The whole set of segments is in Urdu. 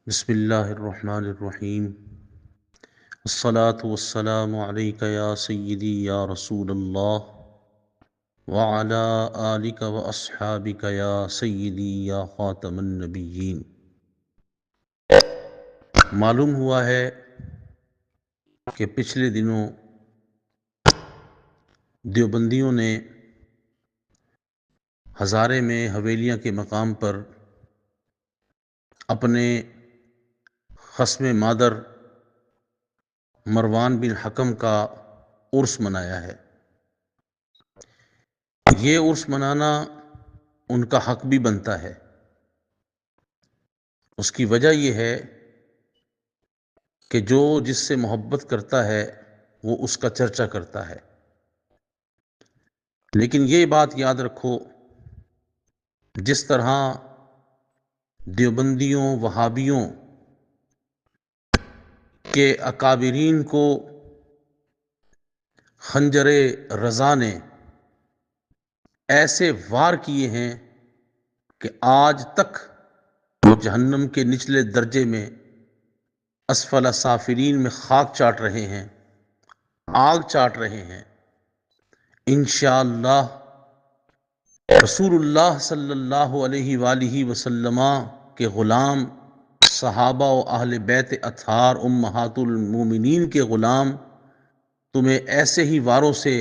بسم اللہ الرحمن الرحیم الصلاة والسلام علیک یا سیدی یا رسول اللہ وعلی آلک و اصحابک یا سیدی یا خاتم النبیین۔ معلوم ہوا ہے کہ پچھلے دنوں دیوبندیوں نے ہزارے میں حویلیاں کے مقام پر اپنے خصم مادر مروان بن حکم کا عرس منایا ہے۔ یہ عرس منانا ان کا حق بھی بنتا ہے۔ اس کی وجہ یہ ہے کہ جو جس سے محبت کرتا ہے وہ اس کا چرچا کرتا ہے، لیکن یہ بات یاد رکھو، جس طرح دیوبندیوں وہابیوں کے اکابرین کو خنجر رضا نے ایسے وار کیے ہیں کہ آج تک وہ جہنم کے نچلے درجے میں اسفل سافلین میں خاک چاٹ رہے ہیں، آگ چاٹ رہے ہیں، انشاءاللہ رسول اللہ صلی اللہ علیہ وآلہ وسلم کے غلام، صحابہ و اہل بیت اطہار امہات المومنین کے غلام تمہیں ایسے ہی واروں سے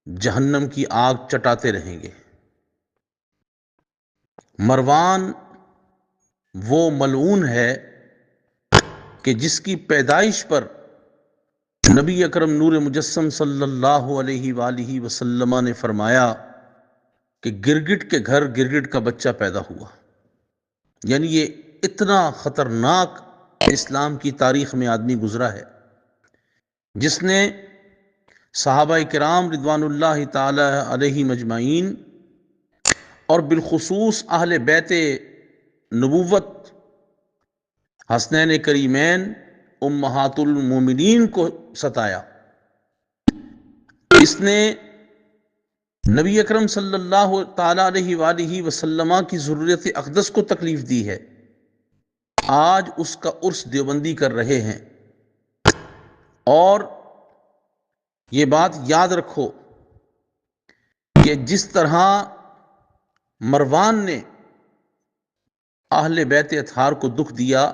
جہنم کی آگ چٹاتے رہیں گے۔ مروان وہ ملعون ہے کہ جس کی پیدائش پر نبی اکرم نور مجسم صلی اللہ علیہ وآلہ وسلم نے فرمایا کہ گرگٹ کے گھر گرگٹ کا بچہ پیدا ہوا۔ یعنی یہ اتنا خطرناک اسلام کی تاریخ میں آدمی گزرا ہے جس نے صحابہ کرام رضوان اللہ تعالی علیہ مجمعین اور بالخصوص اہل بیت نبوت حسنین کریمین امہات المومنین کو ستایا۔ اس نے نبی اکرم صلی اللہ تعالی علیہ وآلہ وسلم کی ذریت اقدس کو تکلیف دی ہے۔ آج اس کا عرس دیوبندی کر رہے ہیں، اور یہ بات یاد رکھو کہ جس طرح مروان نے اہل بیت اطہار کو دکھ دیا،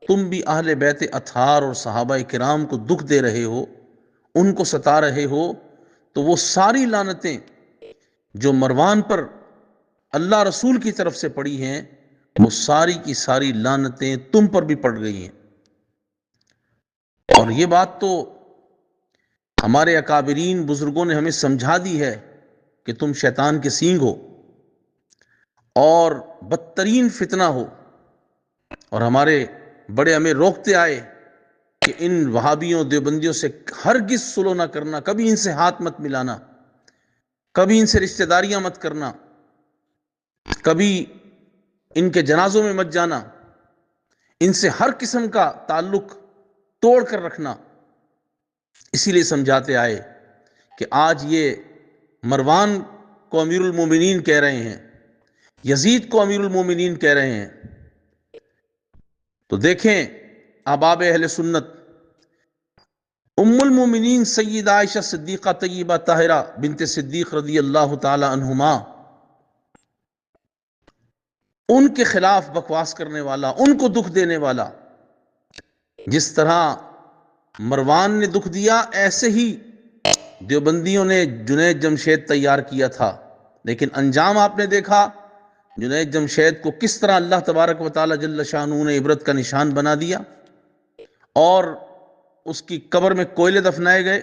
تم بھی اہل بیت اطہار اور صحابہ کرام کو دکھ دے رہے ہو، ان کو ستا رہے ہو، تو وہ ساری لعنتیں جو مروان پر اللہ رسول کی طرف سے پڑی ہیں، وہ ساری کی ساری لعنتیں تم پر بھی پڑ گئی ہیں۔ اور یہ بات تو ہمارے اکابرین بزرگوں نے ہمیں سمجھا دی ہے کہ تم شیطان کے سینگ ہو اور بدترین فتنہ ہو، اور ہمارے بڑے ہمیں روکتے آئے کہ ان وہابیوں دیوبندیوں سے ہرگز سلو نہ کرنا، کبھی ان سے ہاتھ مت ملانا، کبھی ان سے رشتہ داریاں مت کرنا، کبھی ان کے جنازوں میں مت جانا، ان سے ہر قسم کا تعلق توڑ کر رکھنا۔ اسی لیے سمجھاتے آئے کہ آج یہ مروان کو امیر المومنین کہہ رہے ہیں، یزید کو امیر المومنین کہہ رہے ہیں، تو دیکھیں احباب اہل سنت، ام المومنین سید عائشہ صدیقہ طیبہ طاہرہ بنت صدیق رضی اللہ تعالی عنہما، ان کے خلاف بکواس کرنے والا، ان کو دکھ دینے والا، جس طرح مروان نے دکھ دیا، ایسے ہی دیوبندیوں نے جنید جمشید تیار کیا تھا، لیکن انجام آپ نے دیکھا، جنید جمشید کو کس طرح اللہ تبارک و تعالی جل شانہ نے عبرت کا نشان بنا دیا، اور اس کی قبر میں کوئلے دفنائے گئے۔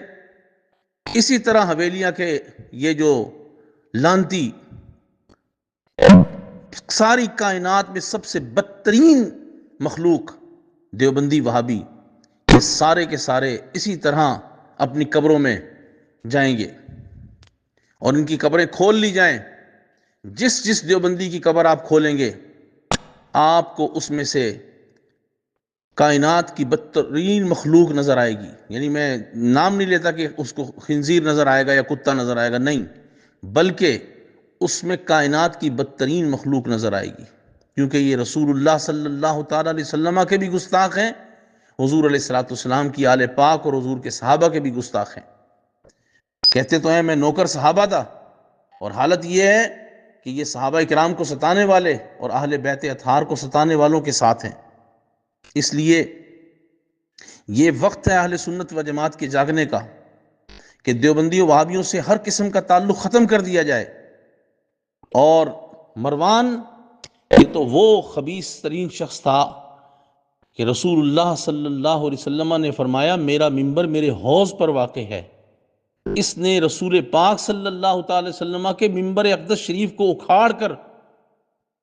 اسی طرح حویلیاں کے یہ جو لانتی ساری کائنات میں سب سے بدترین مخلوق دیوبندی وہابی، یہ سارے کے سارے اسی طرح اپنی قبروں میں جائیں گے، اور ان کی قبریں کھول لی جائیں۔ جس جس دیوبندی کی قبر آپ کھولیں گے، آپ کو اس میں سے کائنات کی بدترین مخلوق نظر آئے گی۔ یعنی میں نام نہیں لیتا کہ اس کو خنزیر نظر آئے گا یا کتا نظر آئے گا، نہیں، بلکہ اس میں کائنات کی بدترین مخلوق نظر آئے گی، کیونکہ یہ رسول اللہ صلی اللہ تعالیٰ علیہ وسلم کے بھی گستاخ ہیں، حضور علیہ الصلوۃ والسلام کی آل پاک اور حضور کے صحابہ کے بھی گستاخ ہیں۔ کہتے تو ہیں میں نوکر صحابہ تھا، اور حالت یہ ہے کہ یہ صحابہ کرام کو ستانے والے اور اہل بیت اطہار کو ستانے والوں کے ساتھ ہیں۔ اس لیے یہ وقت ہے اہل سنت و جماعت کے جاگنے کا کہ دیوبندی و وہابیوں سے ہر قسم کا تعلق ختم کر دیا جائے۔ اور مروان یہ تو وہ خبیث ترین شخص تھا کہ رسول اللہ صلی اللہ علیہ وسلم نے فرمایا میرا منبر میرے حوض پر واقع ہے۔ اس نے رسول پاک صلی اللہ تعالی وسلم کے منبر اقدس شریف کو اکھاڑ کر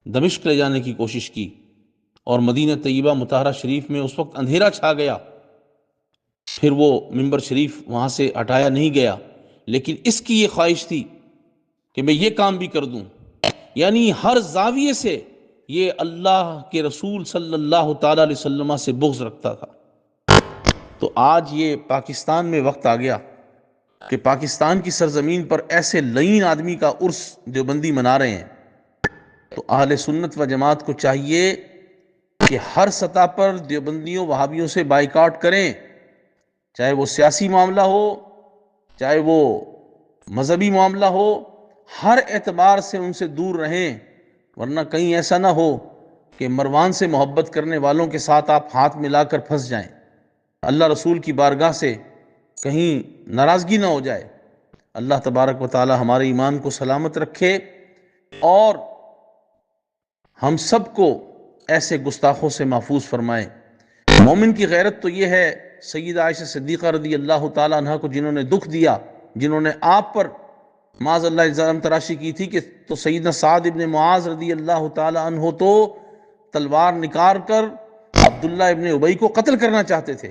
دمشق لے جانے کی کوشش کی، اور مدینہ طیبہ مطہرہ شریف میں اس وقت اندھیرا چھا گیا، پھر وہ منبر شریف وہاں سے ہٹایا نہیں گیا۔ لیکن اس کی یہ خواہش تھی کہ میں یہ کام بھی کر دوں، یعنی ہر زاویے سے یہ اللہ کے رسول صلی اللہ تعالی علیہ وسلم سے بغض رکھتا تھا۔ تو آج یہ پاکستان میں وقت آ گیا کہ پاکستان کی سرزمین پر ایسے لعین آدمی کا عرس دیوبندی منا رہے ہیں، تو اہل سنت و جماعت کو چاہیے کہ ہر سطح پر دیوبندیوں وہابیوں سے بائیکاٹ کریں، چاہے وہ سیاسی معاملہ ہو، چاہے وہ مذہبی معاملہ ہو، ہر اعتبار سے ان سے دور رہیں، ورنہ کہیں ایسا نہ ہو کہ مروان سے محبت کرنے والوں کے ساتھ آپ ہاتھ ملا کر پھنس جائیں، اللہ رسول کی بارگاہ سے کہیں ناراضگی نہ ہو جائے۔ اللہ تبارک و تعالی ہمارے ایمان کو سلامت رکھے اور ہم سب کو ایسے گستاخوں سے محفوظ فرمائے۔ مومن کی غیرت تو یہ ہے، سیدہ عائشہ صدیقہ رضی اللہ تعالیٰ عنہ کو جنہوں نے دکھ دیا، جنہوں نے آپ پر معاذ اللہ الزام تراشی کی تھی، کہ تو سیدنا سعد ابن معاذ رضی اللہ تعالیٰ عنہ تو تلوار نکال کر عبداللہ ابن ابی کو قتل کرنا چاہتے تھے۔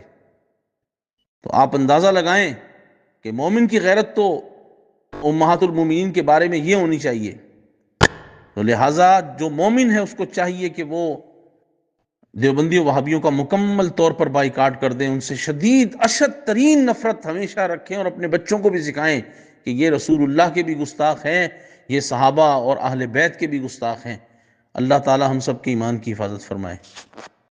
تو آپ اندازہ لگائیں کہ مومن کی غیرت تو امہات المومنین کے بارے میں یہ ہونی چاہیے۔ تو لہٰذا جو مومن ہے اس کو چاہیے کہ وہ دیوبندیوں وہابیوں کا مکمل طور پر بائیکاٹ کر دیں، ان سے شدید اشد ترین نفرت ہمیشہ رکھیں، اور اپنے بچوں کو بھی سکھائیں کہ یہ رسول اللہ کے بھی گستاخ ہیں، یہ صحابہ اور اہل بیت کے بھی گستاخ ہیں۔ اللہ تعالی ہم سب کے ایمان کی حفاظت فرمائے۔